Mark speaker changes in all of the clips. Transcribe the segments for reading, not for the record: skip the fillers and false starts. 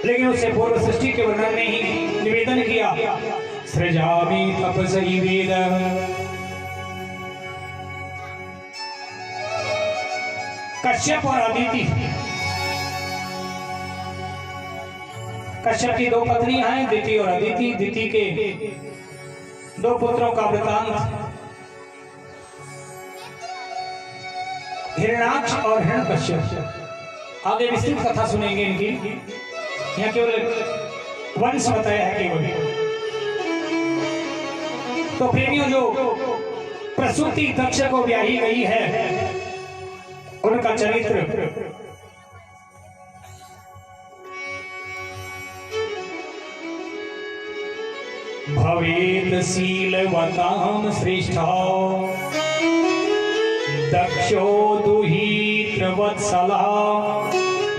Speaker 1: लेकिन उससे पूर्व सृष्टि के वर्णन ने ही निवेदन किया, सृजामि तपसि वेद। कश्यप और अदिति, कश्यप की दो पत्नियां हैं, दिति और अदिति। दिति के दो पुत्रों का वृतांत हिरण्याक्ष और हिरण्यकश्यप। आगे विस्तृत कथा सुनेंगे इनकी, यहाँ केवल वंश बताया है केवल। तो प्रेमियों, जो प्रसूति दक्ष को ब्याही गई है उनका चरित्र भवेत शीलवतां श्रेष्ठा दक्षो दुहित्रवत्सलः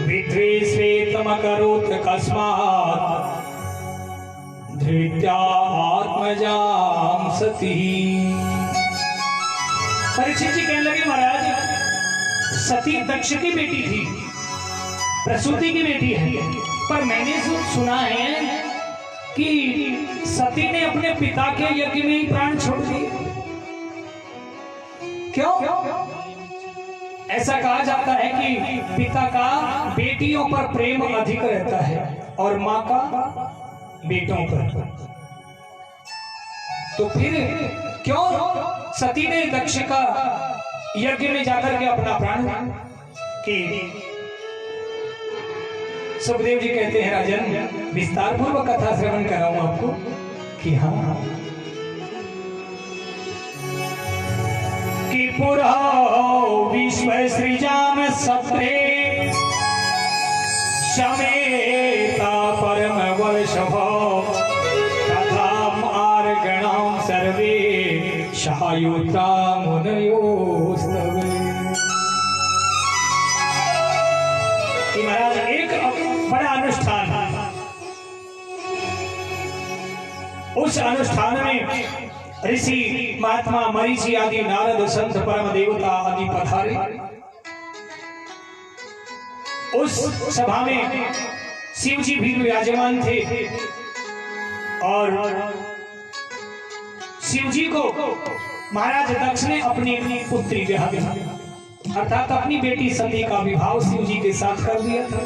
Speaker 1: विद्वेषेतमकरोत् कस्मात् धृत्या आत्मजां सती। परीक्षित जी कहने लगे, महाराज सती दक्ष की बेटी थी, प्रसूति की बेटी है, पर मैंने सुना है कि सती ने अपने पिता के यज्ञ में ही प्राण छोड़ दिए। क्यों? ऐसा कहा जाता है कि पिता का बेटियों पर प्रेम अधिक रहता है और मां का बेटों पर। तो फिर क्यों सती ने दक्ष का यज्ञ में जाकर के अपना प्राण की? सुखदेव जी कहते हैं, राजन विस्तार पूर्वक कथा श्रवण कराऊं आपको कि हाँ, कि पुरा विश्व सृजाम सत्रे शमेता परम वर्षभ तथा मार्गणाम सर्वे शायुता मुनयोस्तवे। महाराज एक बड़ा अनुष्ठान, उस अनुष्ठान में ऋषि महात्मा मरीचि आदि नारद संत परम देवता आदि पधारे। उस सभा में शिव जी भी विराजमान थे और शिव जी को महाराज दक्ष ने अपनी पुत्री ब्याह दिया, अर्थात अपनी बेटी सती का विवाह शिव जी के साथ कर दिया था।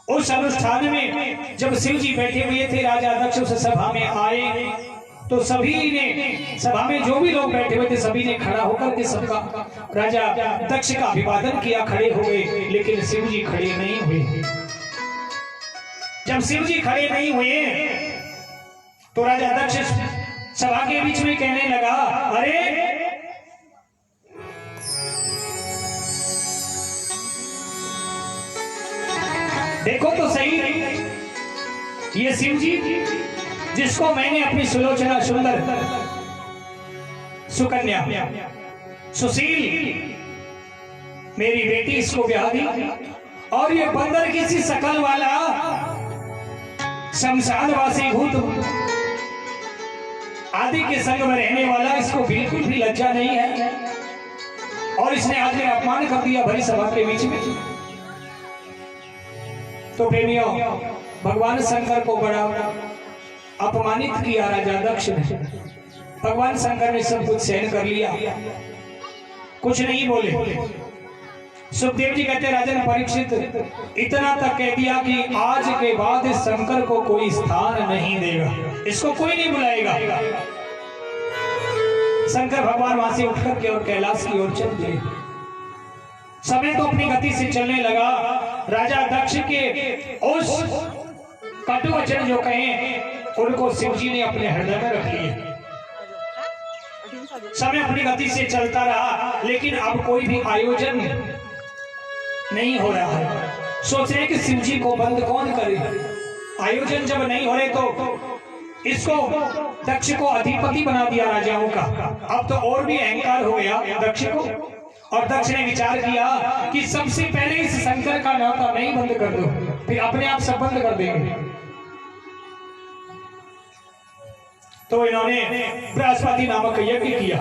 Speaker 1: उस अनुष्ठान में जब शिव जी बैठे हुए थे, राजा दक्ष उस सभा में आए तो सभी ने, सभा में जो भी लोग बैठे हुए थे सभी ने खड़ा होकर के सबका राजा दक्ष का अभिवादन किया, खड़े हो गए। लेकिन शिव जी खड़े नहीं हुए। जब शिव जी खड़े नहीं हुए तो राजा दक्ष सभा के बीच में कहने लगा, अरे देखो तो सही, ये शिव जी जिसको मैंने अपनी सुलोचना सुंदर सुकन्या सुशील मेरी बेटी इसको ब्याह दी, और ये बंदर किसी शकल वाला शमशानवासी भूत आदि के संग में रहने वाला, इसको बिल्कुल भी लज्जा नहीं है और इसने आज मेरा अपमान कर दिया भरी सभा के बीच में। तो प्रेमियों, भगवान शंकर को बड़ा अपमानित किया राजा दक्ष ने। भगवान शंकर ने सब कुछ सहन कर लिया, कुछ नहीं बोले। सुखदेव जी कहते, राजन परीक्षित इतना तक कह दिया कि आज के बाद शंकर को कोई स्थान नहीं देगा, इसको कोई नहीं बुलाएगा। शंकर भगवान वहां से उठकर के और कैलाश की ओर चल दिए। समय तो अपनी गति से चलने लगा। राजा दक्ष के उस कटु वचन जो कहे उनको शिव जी ने अपने हृदय में रख लिया। समय अपनी गति से चलता रहा, लेकिन अब कोई भी आयोजन नहीं हो रहा है। सोच रहे कि शिव जी को बंद कौन करे। आयोजन जब नहीं हो रहे तो इसको दक्ष को अधिपति बना दिया राजाओं का। अब तो और भी अहंकार हो गया दक्ष को, और दक्ष ने विचार किया कि सबसे पहले इस शंकर का नाता नहीं बंद कर दो, फिर अपने आप सब बंद कर देंगे। तो इन्होंने बृहस्पति नामक यज्ञ किया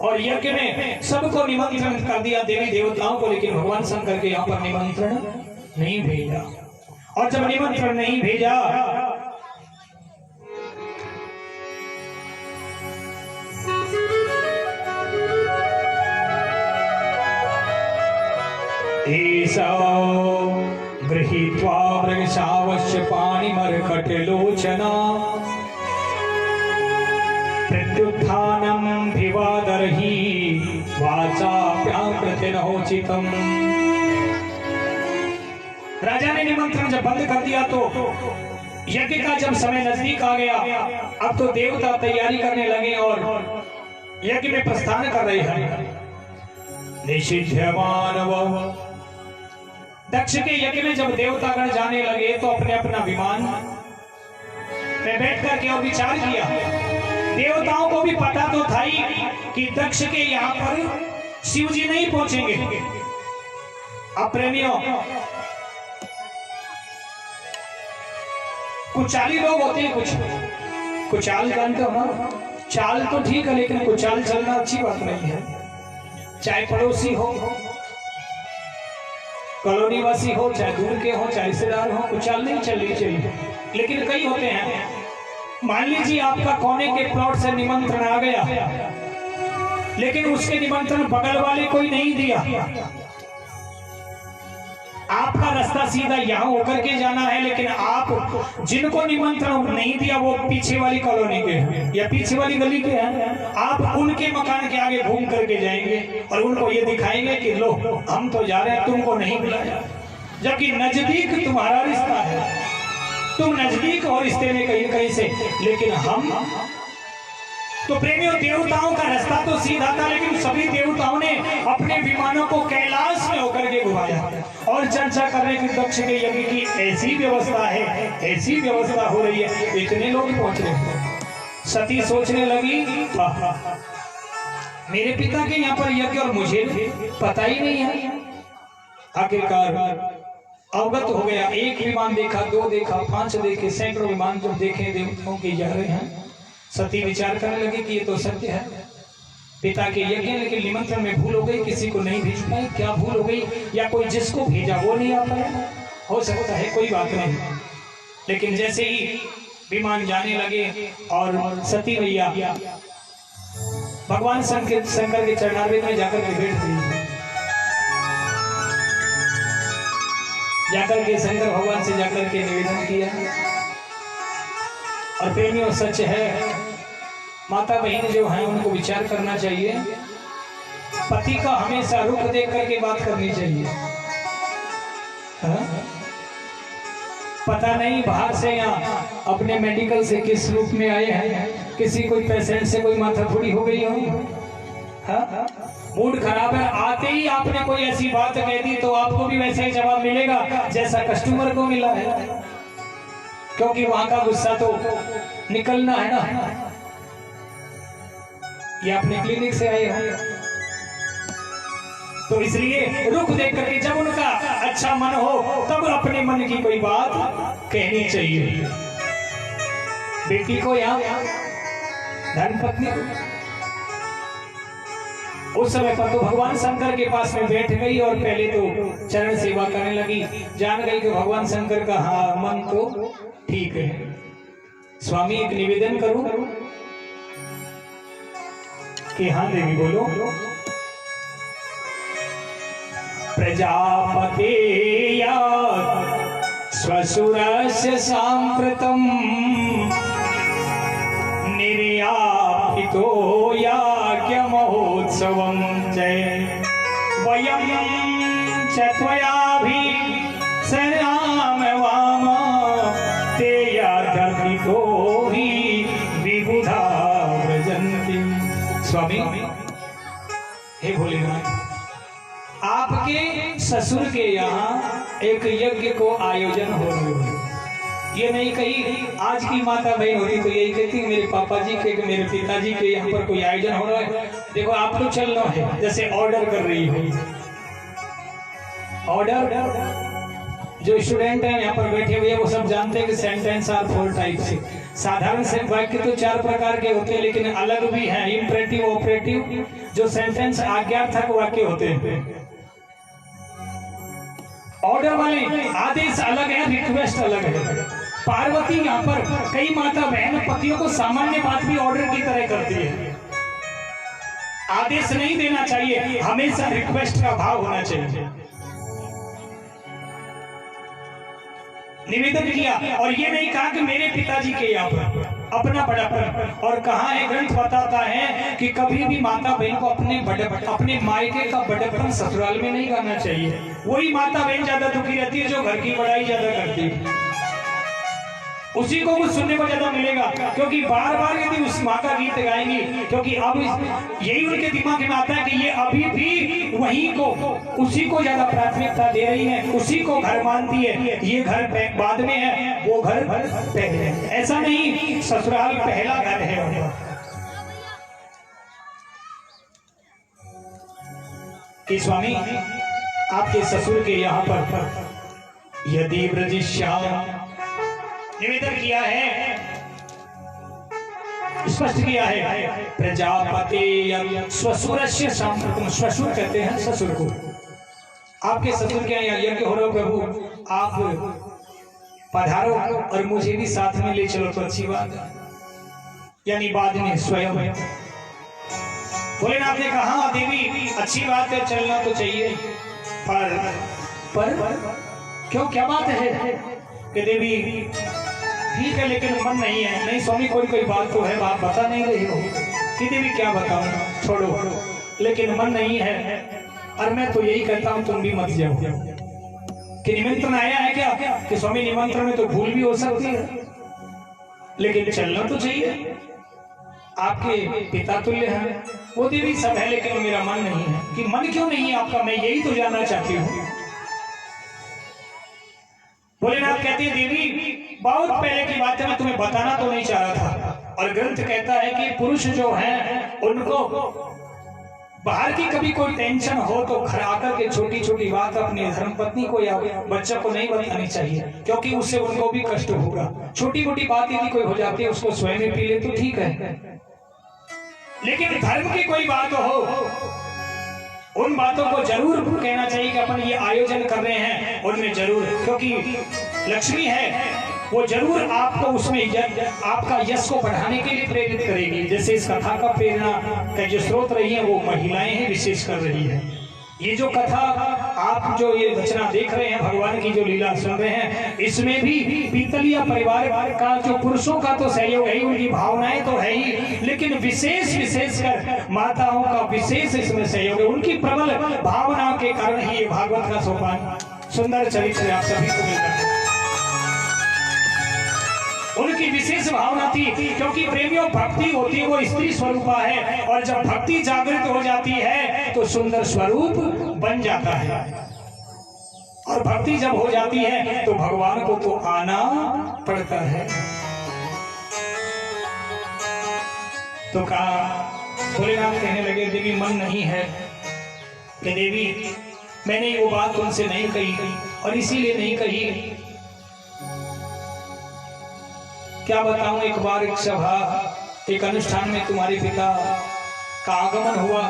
Speaker 1: और यज्ञ में सबको निमंत्रण कर दिया, देवी देवताओं को, लेकिन भगवान शंकर के यहाँ पर निमंत्रण नहीं भेजा। और जब निमंत्रण नहीं भेजा गृहीत्वा मृगशावस्य पाणिमर्कटलोचना प्रत्युत्थानं भिवादर्हि वाचाप्याकृतिनोचितम्। राजा ने निमंत्रण जब बंद कर दिया तो यज्ञ का जब समय नजदीक आ गया, अब तो देवता तैयारी करने लगे और यज्ञ में प्रस्थान कर रहे हैं। निषिध्य मानव, दक्ष के यज्ञ में जब देवतागण जाने लगे तो अपने अपना विमान में बैठ करके और विचार किया। देवताओं को भी पता तो था ही कि दक्ष के यहाँ पर शिव जी नहीं पहुंचेंगे। अब प्रेमियों, कुचाली लोग होते हैं, कुछ चाल जानते हो ना। चाल तो ठीक है, लेकिन कुचाल चलना अच्छी बात नहीं है। चाहे पड़ोसी हो, कॉलोनी वासी हो, चाहे दूर के हो, चाहे रिश्तेदार हो, कुचाल नहीं चलनी चाहिए। लेकिन कई होते हैं, मान लीजिए आपका कोने के प्लॉट से निमंत्रण आ गया, लेकिन उसके निमंत्रण बगल वाले कोई नहीं दिया। आपका रास्ता सीधा यहाँ होकर के जाना है, लेकिन आप जिनको निमंत्रण नहीं दिया वो पीछे वाली कॉलोनी के हैं या पीछे वाली गली के हैं, आप उनके मकान के आगे घूम करके जाएंगे और उनको ये दिखाएंगे कि लो हम तो जा रहे हैं, तुमको नहीं बुलाया। जबकि नजदीक तुम्हारा रिश्ता है, तुम नजदीक हो रिश्ते में कहीं कहीं से, लेकिन हम तो प्रेमियों, देवताओं का रास्ता तो सीधा था, लेकिन सभी देवताओं ने अपने विमानों को कैलाश में होकर के घुमाया और चर्चा कर रहे कि दक्ष के यज्ञ की ऐसी व्यवस्था है, ऐसी व्यवस्था हो रही है, इतने लोग पहुंच रहे हैं। सती सोचने लगी, मेरे पिता के यहाँ पर यज्ञ और मुझे पता ही नहीं है। आखिरकार अवगत हो गया। एक विमान देखा, दो देखा, 5 देखे, सैकड़ों विमान जब देखे देवताओं के जा रहे हैं, सती विचार करने लगी कि ये तो सत्य है, पिता के यज्ञ, लेकिन निमंत्रण में भूल हो गई, किसी को नहीं भेज पाई। क्या भूल हो गई, या कोई जिसको भेजा वो नहीं आ पाया, हो सकता है, कोई बात नहीं। लेकिन जैसे ही विमान जाने लगे और सती मैया भगवान शंकर के चरणारविंद में जाकर के बैठ गई। जाकर के शंकर भगवान से जाकर के निवेदन किया। और प्रेमियों, सच है, माता बहन जो हैं उनको विचार करना चाहिए। पति का हमेशा रुख देख करके बात करनी चाहिए। पता नहीं बाहर से या अपने मेडिकल से किस रूप में आए हैं, किसी कोई पेशेंट से कोई माथा फोड़ी हो गई हो, मूड खराब है, आते ही आपने कोई ऐसी बात कह दी तो आपको भी वैसा ही जवाब मिलेगा जैसा कस्टमर को मिला है, क्योंकि वहां का गुस्सा तो निकलना है ना। ये अपने क्लिनिक से आए हैं, तो इसलिए रुख देख करके जब उनका अच्छा मन हो तब अपने मन की कोई बात कहनी चाहिए। बेटी को या धर्मपत्नी को, उस समय पर तो भगवान शंकर के पास में बैठ गई और पहले तो चरण सेवा करने लगी। जान गई कि भगवान शंकर का हाँ मन तो ठीक है। स्वामी, एक निवेदन करूं कि हाँ देवी बोलो। प्रजापते या स्वसुरस्य सांप्रतम निर्यापितो याज्ञ महोत्सवं जय वयं च त्वयाभि सराम वाम ते याज्ञितो हि विबुधा व्रजन्ति। स्वामी, हे भोलेनाथ, आपके ससुर के यहाँ एक यज्ञ को आयोजन हो रहा है। ये नहीं कही आज की माता बहन होती तो यही कहती मेरे पापा जी के, मेरे पिताजी के यहाँ पर कोई आयोजन हो रहा है, देखो आपको चलना है, जैसे ऑर्डर कर रही हो। ऑर्डर, जो स्टूडेंट हैं यहाँ पर बैठे हुए वो सब जानते हैं कि सेंटेंस आर 4 टाइप से। साधारण से वाक्य तो 4 प्रकार के होते हैं, लेकिन अलग भी हैं, इंपरेटिव, ऑपरेटिव, जो सेंटेंस आज्ञार्थक वाक्य होते हैं। ऑर्डर वाले आदेश अलग है, रिक्वेस्ट अलग है। पार्वती यहाँ पर कई माता बहन पतियों को सामान्य बात भी ऑर्डर की तरह करती है। आदेश नहीं देना चाहिए, हमेशा रिक्वेस्ट का भाव होना चाहिए। निवेदन किया और ये नहीं कहा कि मेरे पिताजी के यहाँ पर अपना बड़ापन। और कहा है, ग्रंथ बताता है कि कभी भी माता बहन को अपने मायके का बड़ापन ससुराल में नहीं गाना चाहिए। वही माता बहन ज्यादा दुखी रहती है जो घर की बड़ाई ज्यादा करती है, उसी को कुछ सुनने को ज्यादा मिलेगा। क्योंकि बार बार यदि उस माँ का गीत गाएंगी, क्योंकि अब यही उनके दिमाग में आता है कि ये अभी भी वहीं को, उसी को ज्यादा प्राथमिकता दे रही है, उसी को घर मानती है। ये घर बाद में है, वो घर पहले है। ऐसा नहीं, ससुराल पहला घर है। कि स्वामी आपके ससुर के यहाँ पर यदि ब्रजश्याम निवेदन किया है, स्पष्ट किया है, प्रजापति स्वसुरस्य सांप्रतम। श्वशुर कहते हैं ससुर को। आपके ससुर के यहाँ यज्ञ हो रहा, प्रभु आप पधारो और मुझे भी साथ में ले चलो तो अच्छी बात है। यानी बाद में स्वयं भोलेनाथ ने कहा, देवी अच्छी बात है, चलना तो चाहिए, पर क्यों, क्या बात है? कि देवी ठीक है लेकिन मन नहीं है। नहीं स्वामी, कोई बात तो है, आप बता नहीं रही हो। कि देवी क्या बताऊं, छोड़ो, लेकिन मन नहीं है। और मैं तो यही कहता हूं तुम भी मत जाओ। कि निमंत्रण आया है क्या? कि स्वामी निमंत्रण में तो भूल भी हो सकती है, लेकिन चलना तो चाहिए, आपके पिता तुल्य हैं। वो देवी सब है लेकिन मेरा मन नहीं है। कि मन क्यों नहीं है आपका, मैं यही तो जानना चाहती हूँ। भोलेनाथ कहते हैं, देवी बहुत पहले की बात है, मैं तुम्हें बताना तो नहीं चाह रहा था। और ग्रंथ कहता है कि पुरुष जो हैं उनको बाहर की कभी कोई टेंशन हो तो घर आकर के छोटी छोटी बात अपनी धर्मपत्नी को या बच्चा को नहीं बतानी चाहिए, क्योंकि उससे उनको भी कष्ट होगा। छोटी मोटी बात यदि कोई हो जाती है उसको स्वयं में पी ले तो ठीक है, लेकिन धर्म की कोई बात हो, उन बातों को जरूर कहना चाहिए कि अपन ये आयोजन कर रहे हैं, उनमें जरूर, क्योंकि लक्ष्मी है वो जरूर आपको उसमें आपका यश को बढ़ाने के लिए प्रेरित करेगी। जैसे इस कथा का प्रेरणा का जो स्रोत रही है वो महिलाएं हैं, विशेष कर रही है। ये जो कथा आप जो ये रचना देख रहे हैं, भगवान की जो लीला सुन रहे हैं, इसमें भी पीतलिया परिवार का जो पुरुषों का तो सहयोग है ही, उनकी भावनाएं तो है ही, लेकिन विशेषकर माताओं का विशेष इसमें सहयोग है। उनकी प्रबल भावनाओं के कारण ही ये भागवत का सोपान सुंदर चरित्र आप सभी को मिलता है। उनकी विशेष भावना थी, क्योंकि प्रेमियों भक्ति होती है वो स्त्री स्वरूपा है, और जब भक्ति जागृत हो जाती है तो सुंदर स्वरूप बन जाता है। और भक्ति जब हो जाती है तो भगवान को तो आना पड़ता है। तो कहा, भोलेनाथ कहने लगे, देवी मन नहीं है। कि देवी मैंने वो बात तुमसे नहीं कही, और इसीलिए नहीं कही, क्या बताऊं, एक बार एक सभा, एक अनुष्ठान में तुम्हारे पिता का आगमन हुआ,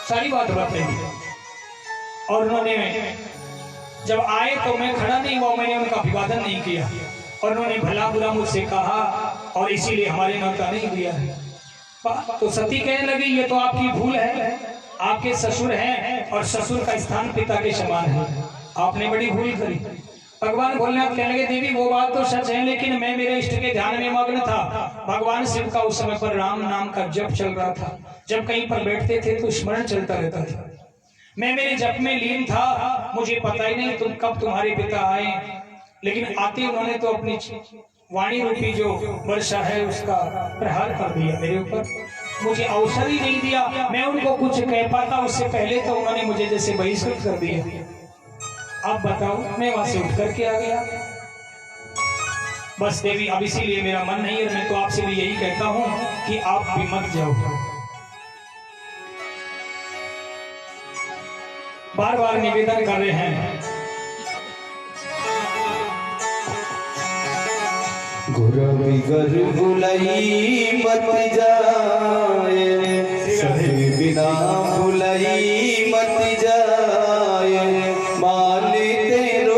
Speaker 1: सारी बात बताई। और उन्होंने जब आए तो मैं खड़ा नहीं हुआ, मैंने उनका अभिवादन नहीं किया, और उन्होंने भला बुरा मुझसे कहा, और इसीलिए हमारे न्योता नहीं दिया है। तो सती कहने लगी, ये तो आपकी भूल है, आपके ससुर हैं और ससुर का स्थान पिता के समान है, आपने बड़ी भूल करी। भगवान भोलेनाथ कहने लगे, देवी वो बात तो सच है, लेकिन मैं मेरे इष्ट के ध्यान में मग्न था। भगवान शिव का उस समय पर राम नाम का जप चल रहा था। जब कहीं पर बैठते थे तो स्मरण चलता रहता था। मैं मेरे जप में लीन था, मुझे पता ही नहीं तुम कब तुम्हारे पिता आए, लेकिन आते उन्होंने तो अपनी वाणी रूपी जो वर्षा है उसका प्रहार कर दिया मेरे ऊपर, मुझे अवसर ही नहीं दिया मैं उनको कुछ कह पाता। उससे पहले तो उन्होंने मुझे जैसे बहिष्कृत कर दिया। अब बताओ, मैं वहां से उठ करके आ गया। बस देवी, अब इसीलिए मेरा मन नहीं है। मैं तो आपसे भी यही कहता हूं कि आप भी मत जाओ। बार बार निवेदन कर रहे हैं।
Speaker 2: गुरु बुलाई मत जाए, सहे बिना बुलाई मत जाए, मान तेरो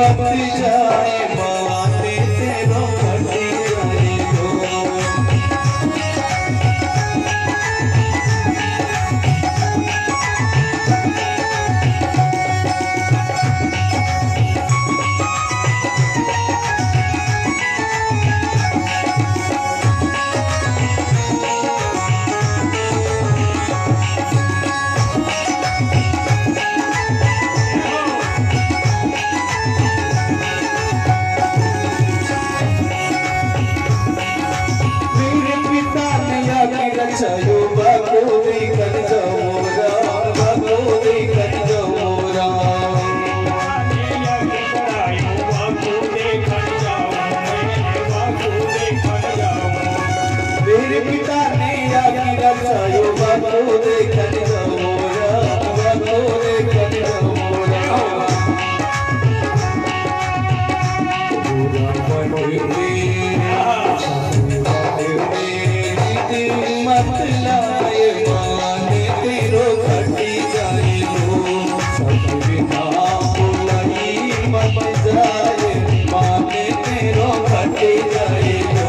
Speaker 2: मत जाए माने तेरो घटी जाए गो। रक्षायो बाको देखन जमोरा बाको देखन जमोरा मेरे पिता ने आगे रक्षायो बाको देखन जमोरा बाको देखन जमोरा पूरा मन मत लाए माने तेरो घटी जाए लो। सब बिना बुलाई मत जाए माने तेरो घटी जाए लो।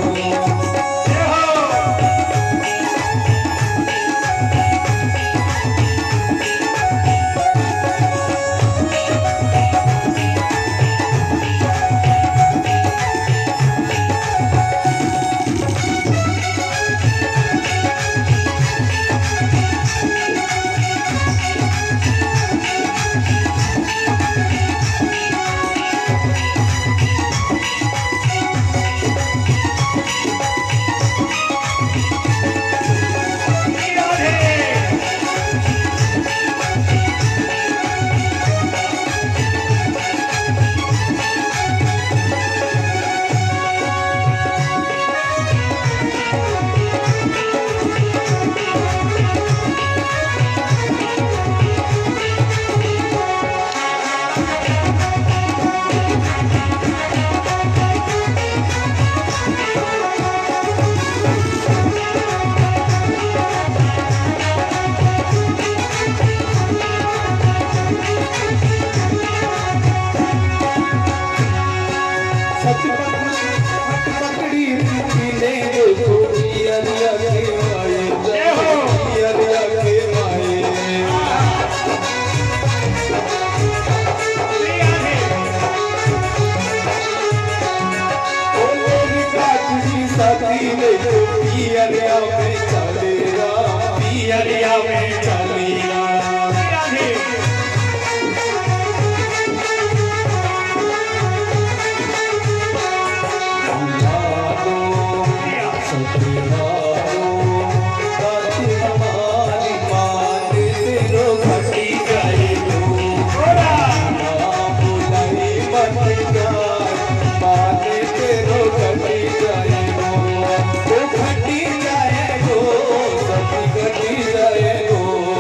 Speaker 2: पियरिया में चलेगा पियरिया में चलेगा घटी जाए गो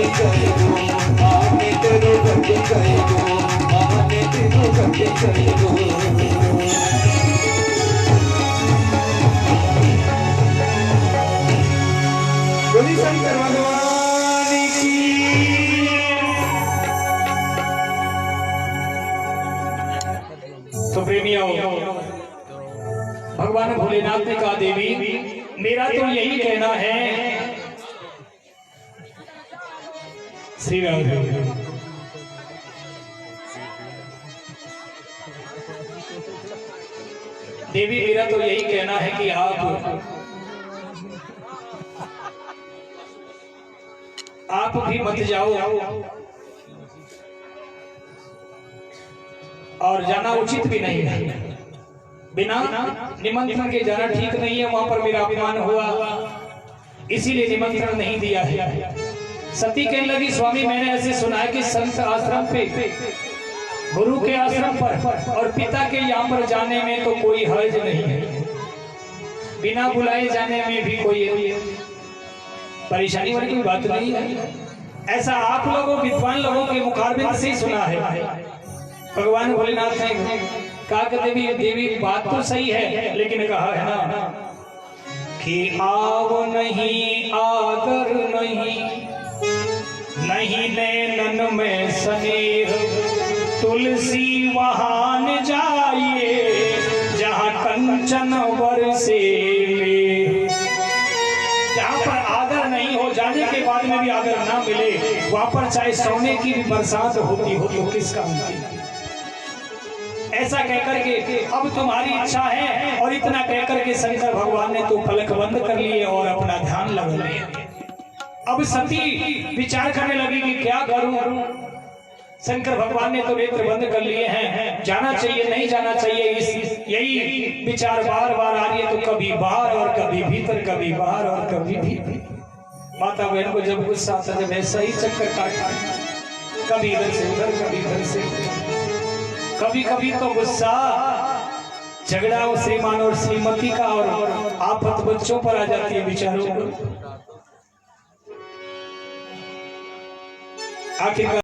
Speaker 2: गति कहियो आने तेरो गति कहियो आने तेरो गति कहियो बोली शंकर भगवान की।
Speaker 1: तो प्रेमियों, भगवान भोलेनाथ ने कहा देवी मेरा तो यही कहना है, श्री राम देवी मेरा तो यही कहना है कि आप भी मत जाओ और जाना उचित भी नहीं है, बिना निमंत्रण के जाना ठीक नहीं है, वहां पर मेरा अपमान हुआ इसीलिए निमंत्रण नहीं दिया है। सती कहने लगी स्वामी मैंने ऐसे सुना है कि संत आश्रम पे गुरु के आश्रम पर और पिता के यहाँ पर जाने में तो कोई हर्ज नहीं है, बिना बुलाए जाने में भी कोई परेशानी वाली कोई बात नहीं है। ऐसा आप लोगों विद्वान लोगों के मुखारबिंद से ही सुना है। भगवान भोलेनाथ ने कहा कि देवी बात तो सही है, लेकिन कहा है ना कि आओ नहीं आदर नहीं नहीं नैनन में स्नेह तुलसी वहां न जाइए जहां कंचन बरसे ले। जहां पर आदर नहीं हो, जाने के बाद में भी आदर ना मिले, वहां पर चाहे सोने की भी बरसात होती हो तो किसका होती। ऐसा कहकर के अब तुम्हारी इच्छा है, और इतना कहकर के शंकर भगवान ने तो पलक बंद कर लिए और अपना ध्यान लगा लिया। अब सती विचार करने लगी कि क्या करूं, शंकर भगवान ने तो नेत्र बंद कर लिए हैं, जाना चाहिए नहीं जाना चाहिए, इस यही विचार बार बार आ रही है। तो कभी बाहर और कभी भीतर, कभी बाहर और कभी भीतर। माता बहन को जब गुस्सा आता जब ऐसा ही चक्कर काटता, कभी इधर से उधर कभी इधर से उधर। कभी कभी तो गुस्सा झगड़ा हो श्रीमान और श्रीमती का और आफत बच्चों पर आ जाती है बेचारों को। आखिरकार